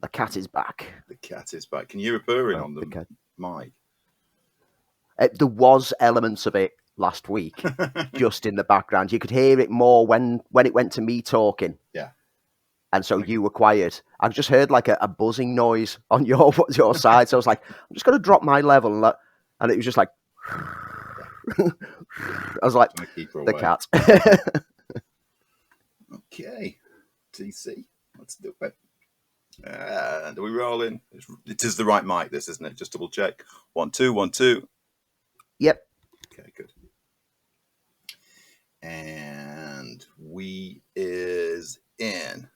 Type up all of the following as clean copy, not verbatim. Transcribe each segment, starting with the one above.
The cat is back. The cat is back. Can you hear a purring on the cat. mic? There was elements of it last week, just in the background. You could hear it more when it went to me talking. Yeah. And so you were quiet. I've just heard like a buzzing noise on your side. So I was like, I'm just going to drop my level. And it was just like, I was like, the cat. Okay. TC. Let's do it. And are we rolling? It is the right mic, this, isn't it? Just double check. 1, 2, 1, 2. Yep. Okay, good. And we is in.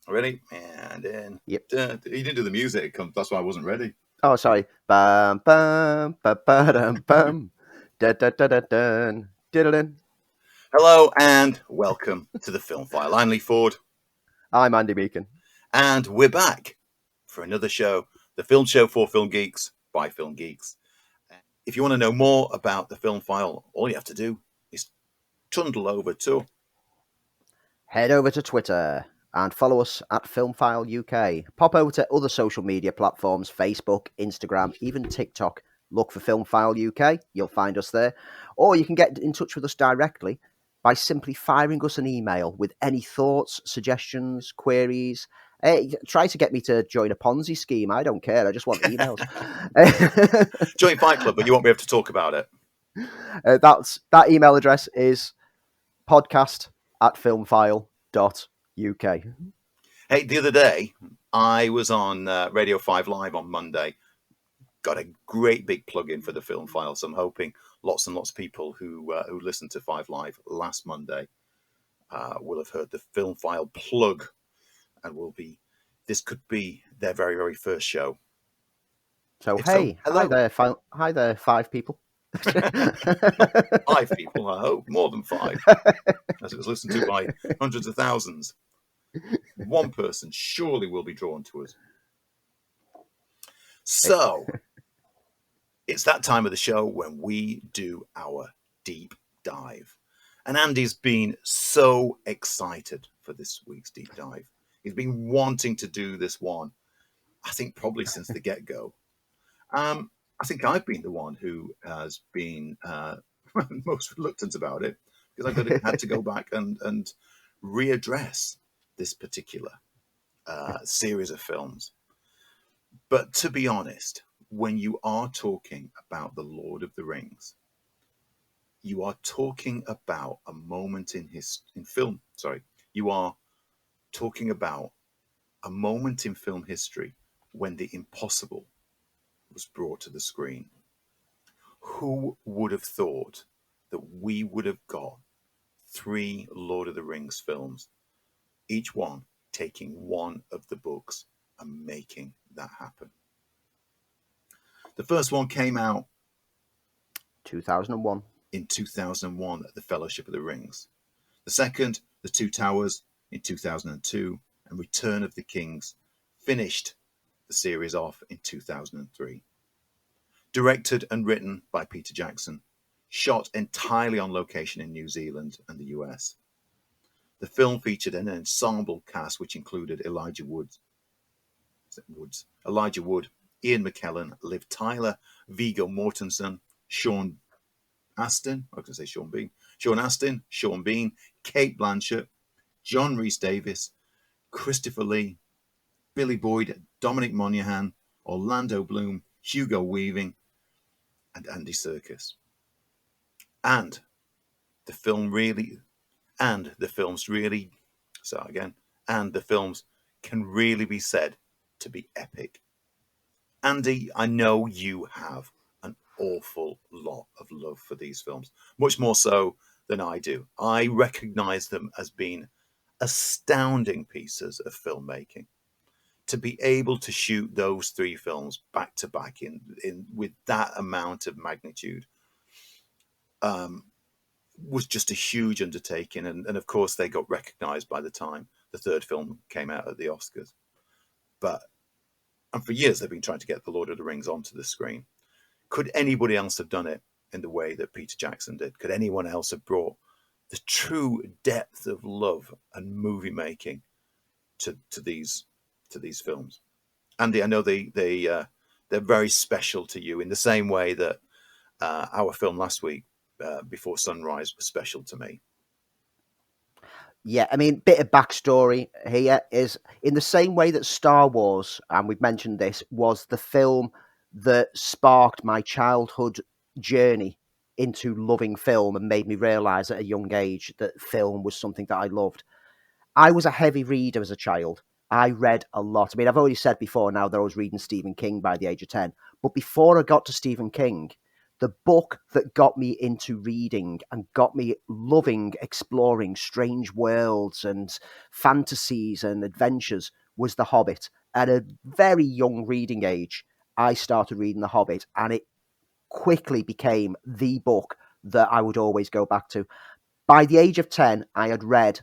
Ready? And in. Yep. He didn't do the music. That's why I wasn't ready. Oh, sorry. Bum, bum, ba, ba, dum, bum. Da, da, da, da, dun. Diddle-dun. Hello and welcome to the FilmFile. I'm Lee Ford. I'm Andy Beacon. And we're back for another show, the film show for film geeks by film geeks. If you want to know more about the FilmFile, all you have to do is trundle over to... Head over to Twitter and follow us at FilmFile UK. Pop over to other social media platforms, Facebook, Instagram, even TikTok. Look for FilmFile UK. You'll find us there. Or you can get in touch with us directly by simply firing us an email with any thoughts, suggestions, queries. Try to get me to join a Ponzi scheme. I don't care. I just want emails. Join Fight Club, but you won't be able to talk about it. That email address is podcast@filmfile.uk. Hey, the other day, I was on Radio 5 Live on Monday. Got a great big plug-in for the FilmFile, so I'm hoping lots and lots of people who listened to 5 Live last Monday will have heard the FilmFile plug, and this could be their very, very first show. So, hey, hello. Hi there, 5 people. 5 people, I hope, more than 5, as it was listened to by hundreds of thousands. One person surely will be drawn to us. So, it's that time of the show when we do our deep dive. And Andy's been so excited for this week's deep dive. He's been wanting to do this one, I think probably since the get-go. I think I've been the one who has been most reluctant about it, because I've had to go back and readdress this particular series of films. But to be honest, when you are talking about The Lord of the Rings, you are talking about a moment in film. Sorry, you are talking about a moment in film history when the impossible was brought to the screen. Who would have thought that we would have got 3 Lord of the Rings films, each one taking one of the books and making that happen? The first one came out 2001. In 2001 at the Fellowship of the Rings. The second, The Two Towers, in 2002, and Return of the Kings finished the series off in 2003. Directed and written by Peter Jackson, shot entirely on location in New Zealand and the US. The film featured an ensemble cast which included Elijah Wood, Ian McKellen, Liv Tyler, Viggo Mortensen, Sean Astin, Sean Bean, Kate Blanchett, John Rhys-Davies, Christopher Lee, Billy Boyd, Dominic Monaghan, Orlando Bloom, Hugo Weaving, and Andy Serkis. And the films can really be said to be epic. Andy, I know you have an awful lot of love for these films, much more so than I do. I recognize them as being astounding pieces of filmmaking. To be able to shoot those 3 films back to back in with that amount of magnitude was just a huge undertaking, and of course they got recognized by the time the 3rd film came out at the Oscars. And for years they've been trying to get The Lord of the Rings onto the screen. Could anybody else have done it? in the way that Peter Jackson did? Could anyone else have brought the true depth of love and movie making to these films? Andy, I know they're very special to you in the same way that our film last week, Before Sunrise, was special to me. Yeah, I mean, bit of backstory here is in the same way that Star Wars, and we've mentioned this, was the film that sparked my childhood journey into loving film and made me realise at a young age that film was something that I loved. I was a heavy reader as a child. I read a lot. I mean, I've already said before now that I was reading Stephen King by the age of 10. But before I got to Stephen King, the book that got me into reading and got me loving exploring strange worlds and fantasies and adventures was The Hobbit. At a very young reading age, I started reading The Hobbit, and it quickly became the book that I would always go back to. By the age of 10, I had read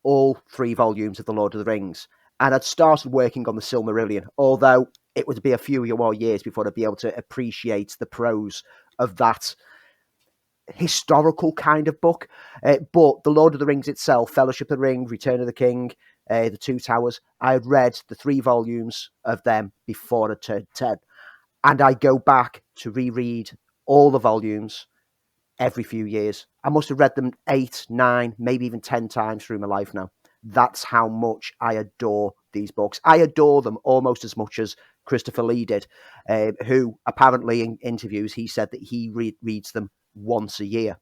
all 3 volumes of The Lord of the Rings, and I'd started working on the Silmarillion, although it would be a few more years before I'd be able to appreciate the prose of that historical kind of book. But The Lord of the Rings itself, Fellowship of the Ring, Return of the King, The Two Towers, I had read the 3 volumes of them before I turned 10. And I go back to reread all the volumes every few years. I must have read them 8, 9, maybe even 10 times through my life now. That's how much I adore these books. I adore them almost as much as Christopher Lee did, who apparently in interviews, he said that he reads them once a year,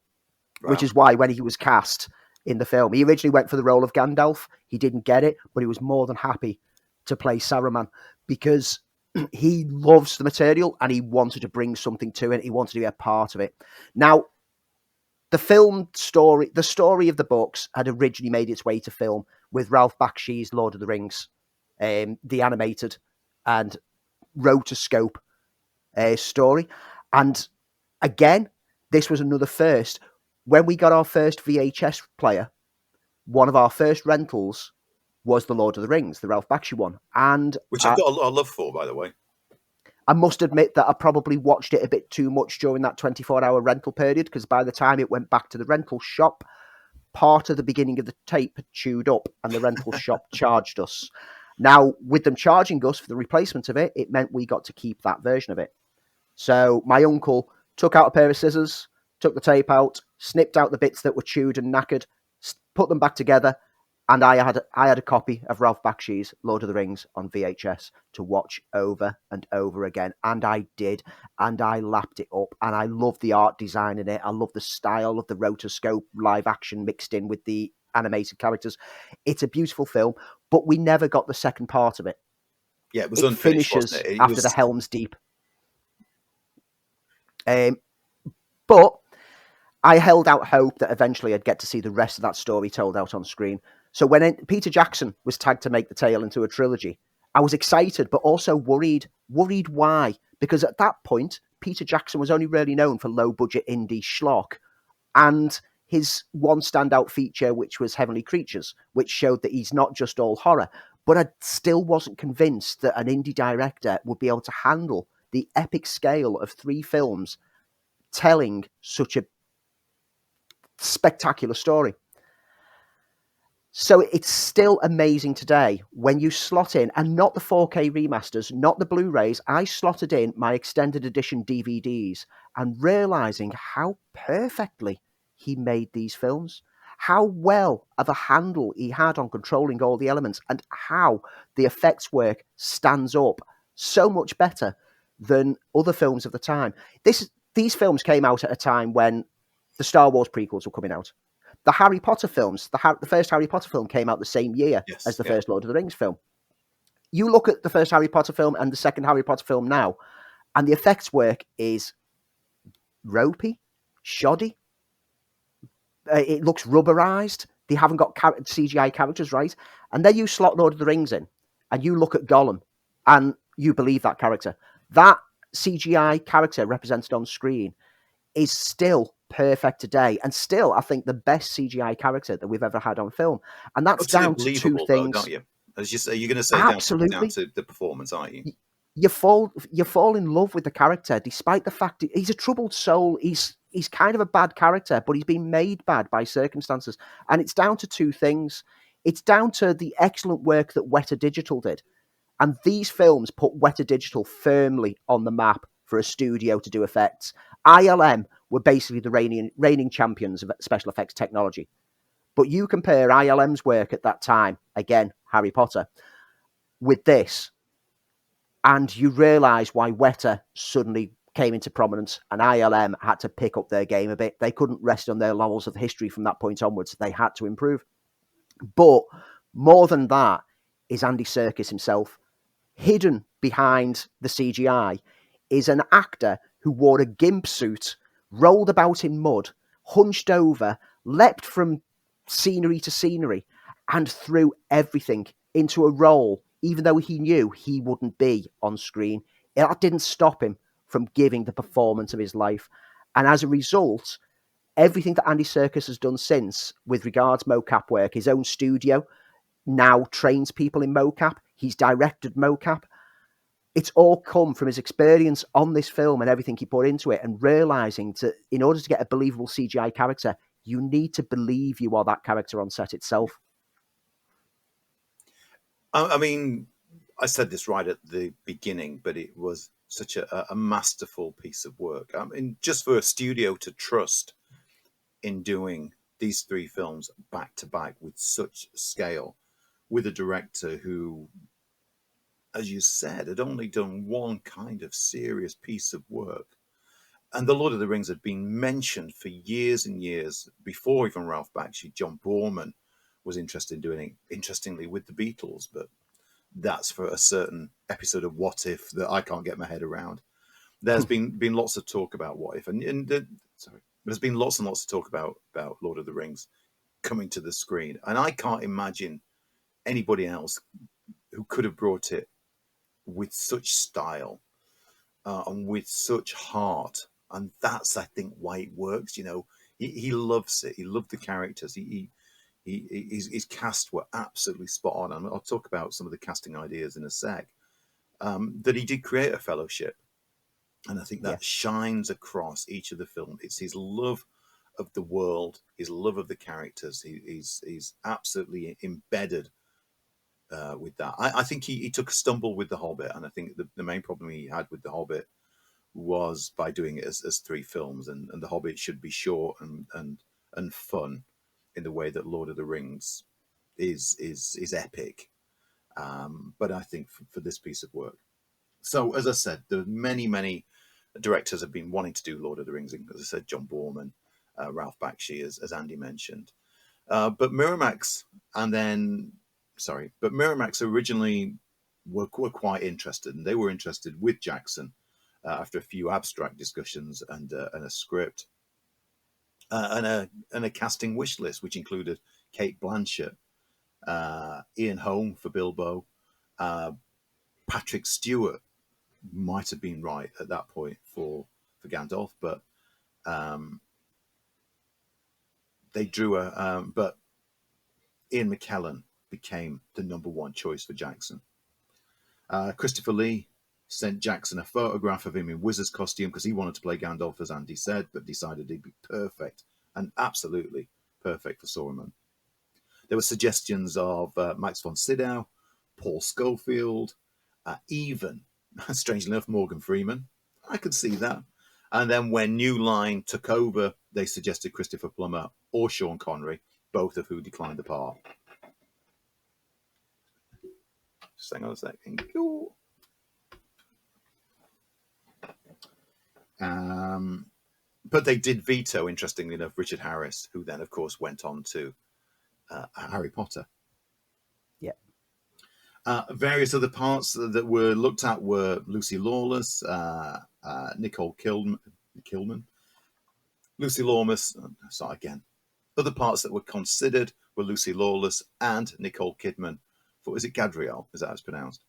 Wow. which is why when he was cast in the film, he originally went for the role of Gandalf. He didn't get it, but he was more than happy to play Saruman because he loves the material and he wanted to bring something to it. He wanted to be a part of it. Now, the story of the books had originally made its way to film with Ralph Bakshi's Lord of the Rings, the animated and rotoscope story. And again, this was another first. When we got our first VHS player, one of our first rentals was The Lord of the Rings, the Ralph Bakshi one. And which I've got a lot of love for, by the way. I must admit that I probably watched it a bit too much during that 24-hour rental period, because by the time it went back to the rental shop, part of the beginning of the tape had chewed up and the rental shop charged us. Now, with them charging us for the replacement of it, it meant we got to keep that version of it. So my uncle took out a pair of scissors, took the tape out, snipped out the bits that were chewed and knackered, put them back together, and I had a copy of Ralph Bakshi's Lord of the Rings on VHS to watch over and over again. And I did. And I lapped it up. And I love the art design in it. I love the style of the rotoscope live action mixed in with the animated characters. It's a beautiful film, but we never got the second part of it. Yeah, it was unfinished, wasn't it? After the Helm's Deep. But I held out hope that eventually I'd get to see the rest of that story told out on screen. So when Peter Jackson was tagged to make the tale into a trilogy, I was excited, but also worried. Worried why? Because at that point, Peter Jackson was only really known for low-budget indie schlock, and his one standout feature, which was Heavenly Creatures, which showed that he's not just all horror. But I still wasn't convinced that an indie director would be able to handle the epic scale of 3 films telling such a spectacular story. So it's still amazing today when you slot in, and not the 4K remasters, not the Blu-rays, I slotted in my extended edition DVDs and realizing how perfectly he made these films, how well of a handle he had on controlling all the elements, and how the effects work stands up so much better than other films of the time. These films came out at a time when the Star Wars prequels were coming out. The Harry Potter films, the first Harry Potter film came out the same year as the first Lord of the Rings film. You look at the first Harry Potter film and the second Harry Potter film now, and the effects work is ropey, shoddy. It looks rubberized. They haven't got CGI characters right. And then you slot Lord of the Rings in, and you look at Gollum, and you believe that character. That CGI character represented on screen is still perfect today, and still, I think, the best CGI character that we've ever had on film. And that's down to 2 things. Though, don't you? As you say, you're going to say absolutely down to the performance, aren't you? You fall in love with the character, despite the fact he's a troubled soul. He's he's kind of a bad character, but he's been made bad by circumstances. And it's down to two things. It's down to the excellent work that Weta Digital did. And these films put Weta Digital firmly on the map for a studio to do effects. ILM were basically the reigning champions of special effects technology. But you compare ILM's work at that time, again, Harry Potter, with this, and you realise why Weta suddenly came into prominence and ILM had to pick up their game a bit. They couldn't rest on their laurels of history from that point onwards. They had to improve. But more than that is Andy Serkis himself. Hidden behind the CGI is an actor who wore a gimp suit, rolled about in mud, hunched over, leapt from scenery to scenery, and threw everything into a role, even though he knew he wouldn't be on screen. That didn't stop him from giving the performance of his life. And as a result, everything that Andy Serkis has done since with regards mocap work, his own studio now trains people in mocap. He's directed mocap. It's all come from his experience on this film and everything he put into it, and realizing that in order to get a believable CGI character, you need to believe you are that character on set itself. I mean, I said this right at the beginning, but it was such a masterful piece of work. I mean, just for a studio to trust in doing these three films back to back with such scale, with a director who, as you said, had only done one kind of serious piece of work. And The Lord of the Rings had been mentioned for years and years before even Ralph Bakshi. John Boorman was interested in doing it, interestingly, with the Beatles, but that's for a certain episode of What If that I can't get my head around. There's been lots of talk about What If, there's been lots and lots of talk about Lord of the Rings coming to the screen, and I can't imagine anybody else who could have brought it with such style and with such heart. And that's, I think, why it works. You know, he loves it. He loved the characters. His cast were absolutely spot on. And I'll talk about some of the casting ideas in a sec. That he did create a fellowship, and I think that shines across each of the film. It's his love of the world, his love of the characters. He's absolutely embedded with that. I think he took a stumble with The Hobbit, and I think the main problem he had with The Hobbit was by doing it as three films, and The Hobbit should be short and fun in the way that Lord of the Rings is epic. But I think for this piece of work. So, as I said, there are many directors have been wanting to do Lord of the Rings. As I said, John Boorman, Ralph Bakshi, as Andy mentioned. But Miramax originally were quite interested, and they were interested with Jackson after a few abstract discussions and a script and a casting wish list, which included Kate Blanchett, Ian Holm for Bilbo, Patrick Stewart might have been right at that point for Gandalf, but they drew but Ian McKellen became the number one choice for Jackson. Christopher Lee sent Jackson a photograph of him in wizard's costume because he wanted to play Gandalf, as Andy said, but decided he'd be perfect and absolutely perfect for Saruman. There were suggestions of Max von Sydow, Paul Schofield, even, strangely enough, Morgan Freeman. I could see that. And then when New Line took over, they suggested Christopher Plummer or Sean Connery, both of who declined the part. Just hang on a second. But they did veto, interestingly enough, Richard Harris, who then, of course, went on to Harry Potter. Yeah. Various other parts that were looked at were Lucy Lawless, Nicole Kidman. Lucy Lawless, start again. Other parts that were considered were Lucy Lawless and Nicole Kidman. Was it Gadriel? Is that how it's pronounced?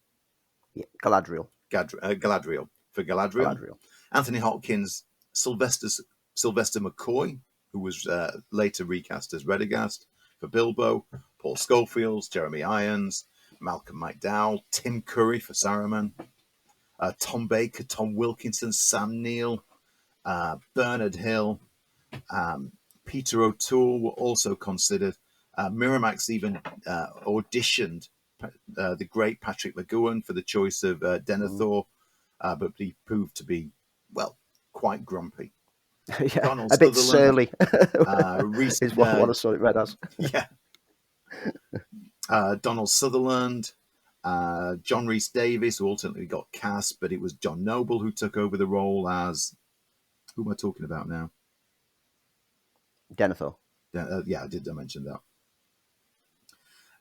Yeah, Galadriel. Galadriel. For Galadriel. Anthony Hopkins, Sylvester McCoy, who was later recast as Radagast for Bilbo, Paul Schofield, Jeremy Irons, Malcolm McDowell, Tim Curry for Saruman, Tom Baker, Tom Wilkinson, Sam Neill, Bernard Hill, Peter O'Toole were also considered. Miramax even auditioned the great Patrick McGowan for the choice of Denethor, but he proved to be, well, quite grumpy. Yeah, Donald a bit Sutherland, surly Reese, is what I saw it read as. yeah, Donald Sutherland, John Rhys Davies, who ultimately got cast, but it was John Noble who took over the role as. Who am I talking about now? Denethor. Yeah, I mention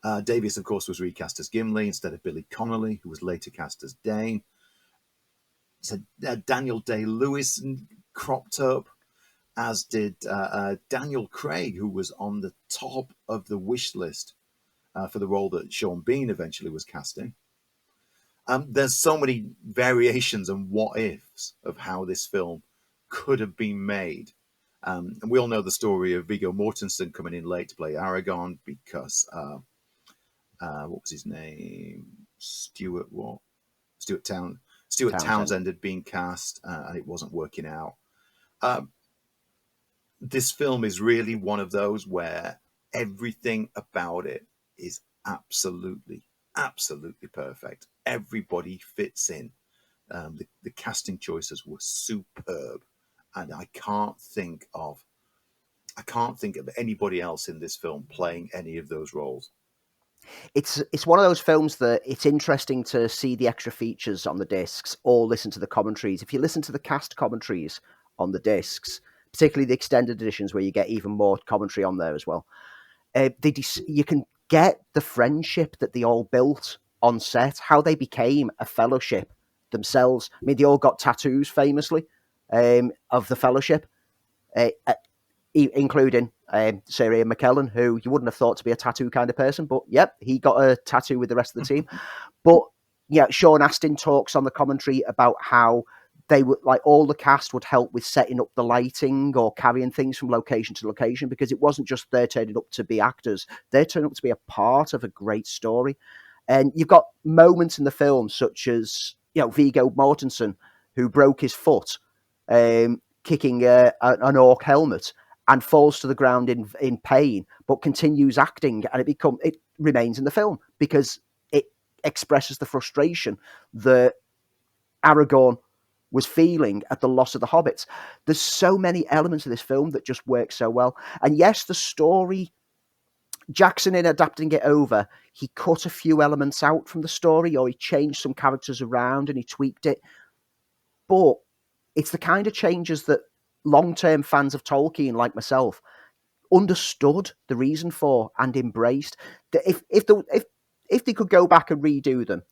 that. Davies, of course, was recast as Gimli instead of Billy Connolly, who was later cast as Dane. So Daniel Day-Lewis cropped up, as did Daniel Craig, who was on the top of the wish list for the role that Sean Bean eventually was casting. There's so many variations and what ifs of how this film could have been made. And we all know the story of Viggo Mortensen coming in late to play Aragorn because what was his name? Stuart Townsend had been cast, and it wasn't working out. This film is really one of those where everything about it is absolutely perfect. Everybody fits in. The casting choices were superb, and I can't think of anybody else in this film playing any of those roles. It's one of those films that it's interesting to see the extra features on the discs or listen to the commentaries. If you listen to the cast commentaries on the discs, particularly the extended editions where you get even more commentary on there as well, you can get the friendship that they all built on set, how they became a fellowship themselves. I mean, they all got tattoos famously of the fellowship, including Sir Ian McKellen, who you wouldn't have thought to be a tattoo kind of person, but yep, he got a tattoo with the rest of the team. But yeah, Sean Astin talks on the commentary about how they would, like, all the cast would help with setting up the lighting or carrying things from location to location, because it wasn't just they're turning up to be actors, they're turning up to be a part of a great story. And you've got moments in the film such as, Viggo Mortensen, who broke his foot kicking an orc helmet and falls to the ground in pain, but continues acting, and it remains in the film because it expresses the frustration that Aragorn was feeling at the loss of the hobbits. There's so many elements of this film that just work so well. And yes, the story, Jackson, in adapting it over, he cut a few elements out from the story, or he changed some characters around and he tweaked it. But it's the kind of changes that long-term fans of Tolkien, like myself, understood the reason for and embraced. If they could go back and redo them,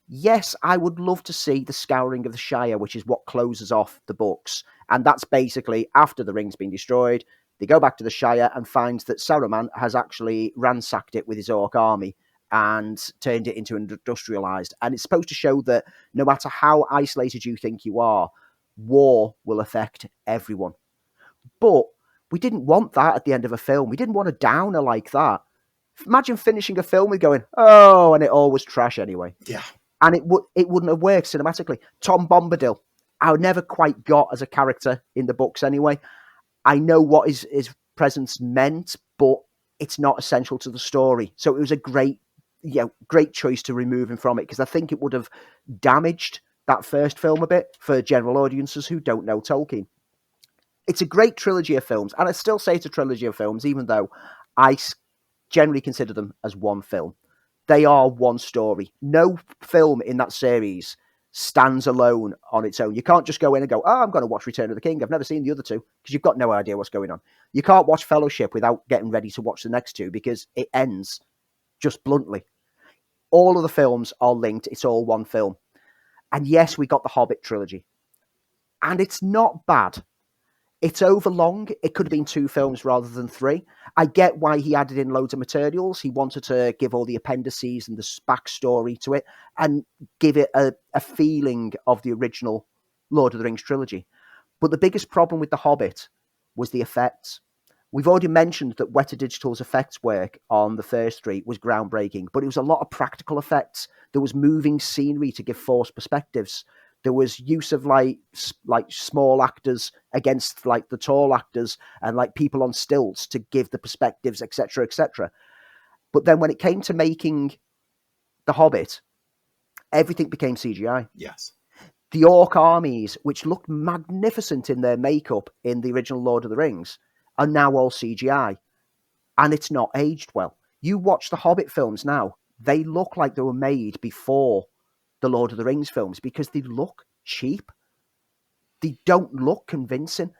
yes, I would love to see the Scouring of the Shire, which is what closes off the books. And that's basically after the ring's been destroyed, they go back to the Shire and find that Saruman has actually ransacked it with his orc army and turned it into industrialized. And it's supposed to show that no matter how isolated you think you are, war will affect everyone. But we didn't want that at the end of a film. We didn't want a downer like that. Imagine finishing a film with going, oh, and it all was trash anyway. Yeah. And it wouldn't have worked cinematically. Tom Bombadil, I never quite got as a character in the books anyway. I know what his presence meant, but it's not essential to the story. So it was a great choice to remove him from it, because I think it would have damaged that first film a bit for general audiences who don't know Tolkien. It's a great trilogy of films, and I still say it's a trilogy of films, even though I generally consider them as one film. They are one story. No film in that series stands alone on its own. You can't just go in and go, oh, I'm going to watch Return of the King. I've never seen the other two, because you've got no idea what's going on. You can't watch Fellowship without getting ready to watch the next two, because it ends just bluntly. All of the films are linked. It's all one film. And yes, we got the Hobbit trilogy. And it's not bad. It's overlong. It could have been 2 films rather than 3. I get why he added in loads of materials. He wanted to give all the appendices and the backstory to it and give it a feeling of the original Lord of the Rings trilogy. But the biggest problem with The Hobbit was the effects. We've already mentioned that Weta Digital's effects work on the first 3 was groundbreaking, but it was a lot of practical effects. There was moving scenery to give forced perspectives. There was use of like small actors against like the tall actors and like people on stilts to give the perspectives, etc., etc. But then when it came to making The Hobbit, everything became CGI. Yes. The orc armies, which looked magnificent in their makeup in the original Lord of the Rings, are now all CGI. And it's not aged well. You watch the Hobbit films now, they look like they were made before the Lord of the Rings films because they look cheap. They don't look convincing.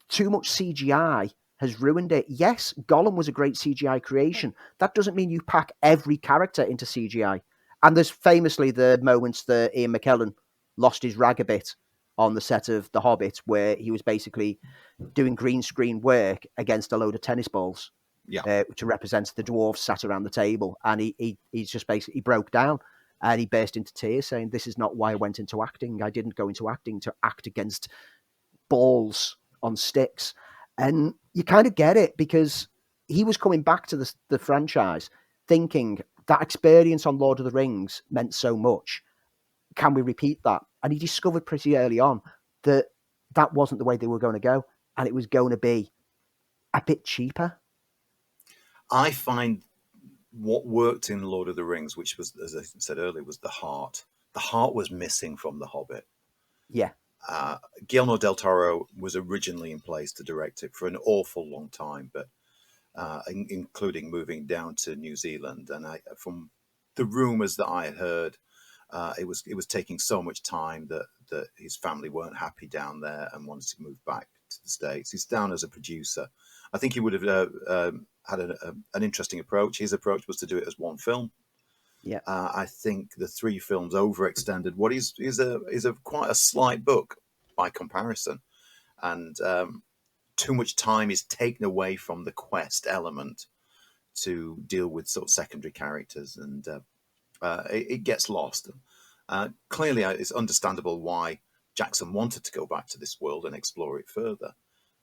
Too much CGI has ruined it. Yes, Gollum was a great CGI creation. That doesn't mean you pack every character into CGI. And there's famously the moments that Ian McKellen lost his rag a bit on the set of The Hobbit, where he was basically doing green screen work against a load of tennis balls to represent the dwarves sat around the table. And he's just basically broke down and he burst into tears saying, "This is not why I went into acting. I didn't go into acting to act against balls on sticks." And you kind of get it because he was coming back to the franchise thinking that experience on Lord of the Rings meant so much. Can we repeat that? And he discovered pretty early on that that wasn't the way they were going to go. And it was going to be a bit cheaper. I find what worked in Lord of the Rings, which was, as I said earlier, was the heart. The heart was missing from The Hobbit. Yeah. Guillermo del Toro was originally in place to direct it for an awful long time, but including moving down to New Zealand. And from the rumors that I had heard, it was taking so much time that his family weren't happy down there and wanted to move back to the States. He's down as a producer. I think he would have had an interesting approach. His approach was to do it as one film. Yeah. I think the 3 films overextended what is a quite a slight book by comparison, and too much time is taken away from the quest element to deal with sort of secondary characters, and it gets lost. Clearly, it's understandable why Jackson wanted to go back to this world and explore it further.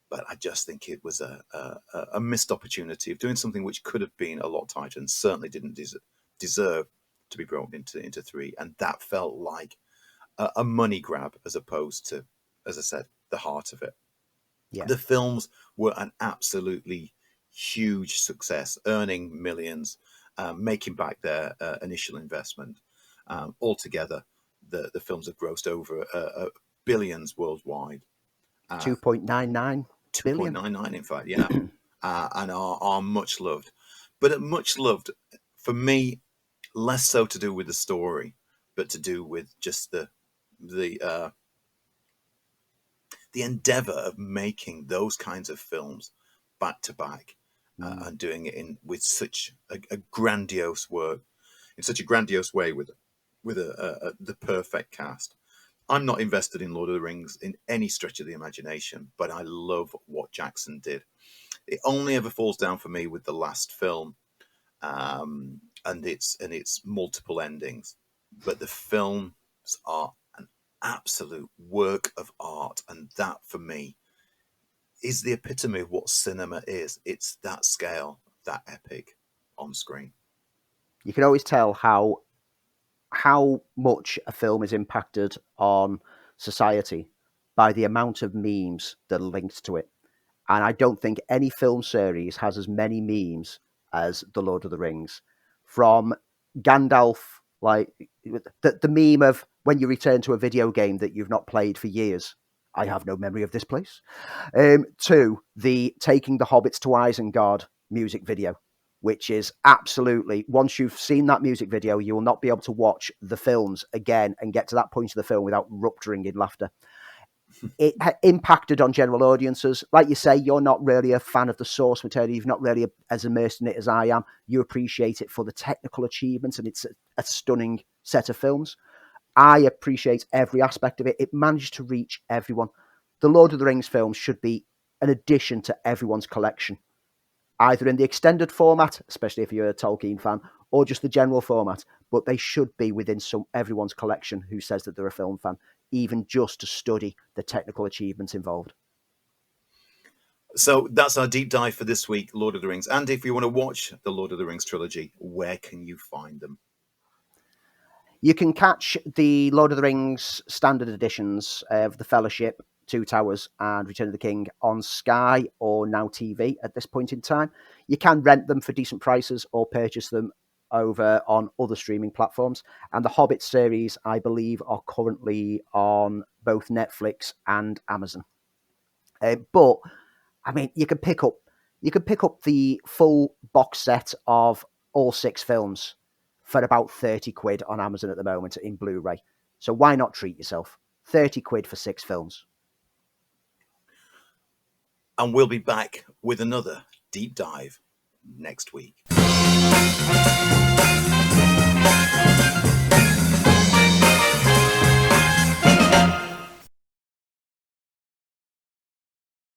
But I just think it was a missed opportunity of doing something which could have been a lot tighter and certainly didn't deserve to be brought into 3. And that felt like a money grab as opposed to, as I said, the heart of it. Yeah. The films were an absolutely huge success, earning millions, making back their initial investment. Altogether, the films have grossed over billions worldwide. 2.99 billion. 2.99, in fact, yeah. And are much loved. But much loved, for me, less so to do with the story, but to do with just the endeavor of making those kinds of films back to back and doing it with such a grandiose work, in such a grandiose way with the perfect cast. I'm not invested in Lord of the Rings in any stretch of the imagination, but I love what Jackson did. It only ever falls down for me with the last film, and its multiple endings. But the films are an absolute work of art, and that for me is the epitome of what cinema is. It's that scale, that epic on screen. You can always tell how much a film is impacted on society by the amount of memes that are linked to it. And I don't think any film series has as many memes as The Lord of the Rings. From Gandalf, like the meme of when you return to a video game that you've not played for years. I have no memory of this place. To the taking the hobbits to Isengard music video, which is absolutely, once you've seen that music video, you will not be able to watch the films again and get to that point of the film without rupturing in laughter. It impacted on general audiences. Like you say, you're not really a fan of the source material. You've not really as immersed in it as I am. You appreciate it for the technical achievements, and it's a stunning set of films. I appreciate every aspect of it. It managed to reach everyone. The Lord of the Rings films should be an addition to everyone's collection, either in the extended format, especially if you're a Tolkien fan, or just the general format. But they should be within everyone's collection who says that they're a film fan, even just to study the technical achievements involved. So that's our deep dive for this week, Lord of the Rings. And if you want to watch the Lord of the Rings trilogy, where can you find them? You can catch the Lord of the Rings standard editions of The Fellowship, Two Towers, and Return of the King on Sky or Now TV at this point in time. You can rent them for decent prices or purchase them over on other streaming platforms. And the Hobbit series, I believe, are currently on both Netflix and Amazon. But I mean, you can pick up the full box set of all 6 films for about 30 quid on Amazon at the moment in Blu-ray. So why not treat yourself? 30 quid for 6 films. And we'll be back with another deep dive next week.